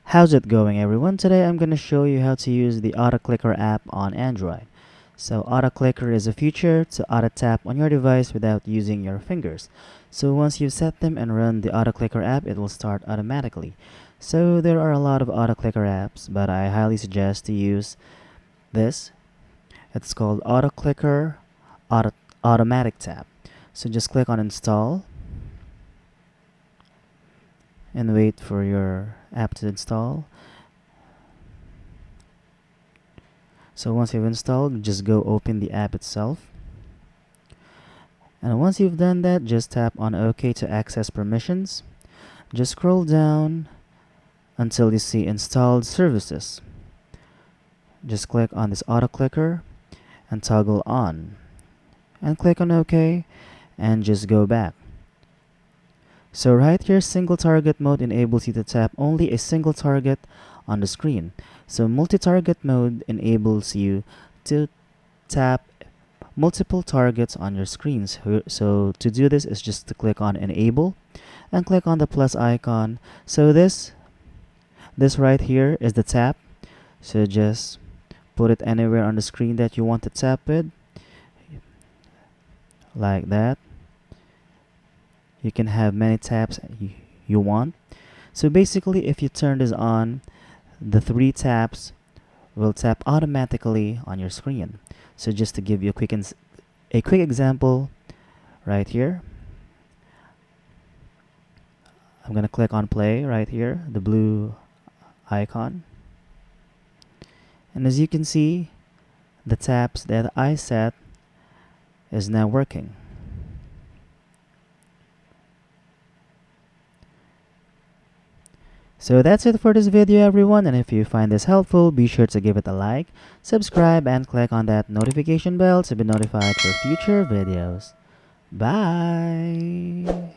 How's it going, everyone? Today I'm going to show you how to use the Auto Clicker app on Android. So Auto Clicker is a feature to auto tap on your device without using your fingers. So once you've set them and run the Auto Clicker app, it will start automatically. So there are a lot of Auto Clicker apps, but I highly suggest to use this. It's called Auto Clicker Automatic Tap. So just click on install and wait for your app to install. So once you've installed, just go open the app itself. And once you've done that, just tap on OK to access permissions. Just scroll down until you see installed services. Just click on this auto clicker and toggle on. And click on OK and just go back. So right here, single target mode enables you to tap only a single target on the screen. So multi-target mode enables you to tap multiple targets on your screens. So to do this is just to click on enable and click on the plus icon. So this right here is the tap. So just put it anywhere on the screen that you want to tap with, like that. You can have many taps you want. So basically, if you turn this on, the 3 taps will tap automatically on your screen. So just to give you a quick example, right here, I'm gonna click on play right here, the blue icon, and as you can see, the taps that I set is now working. So that's it for this video, everyone, and if you find this helpful, be sure to give it a like, subscribe, and click on that notification bell to be notified for future videos. Bye!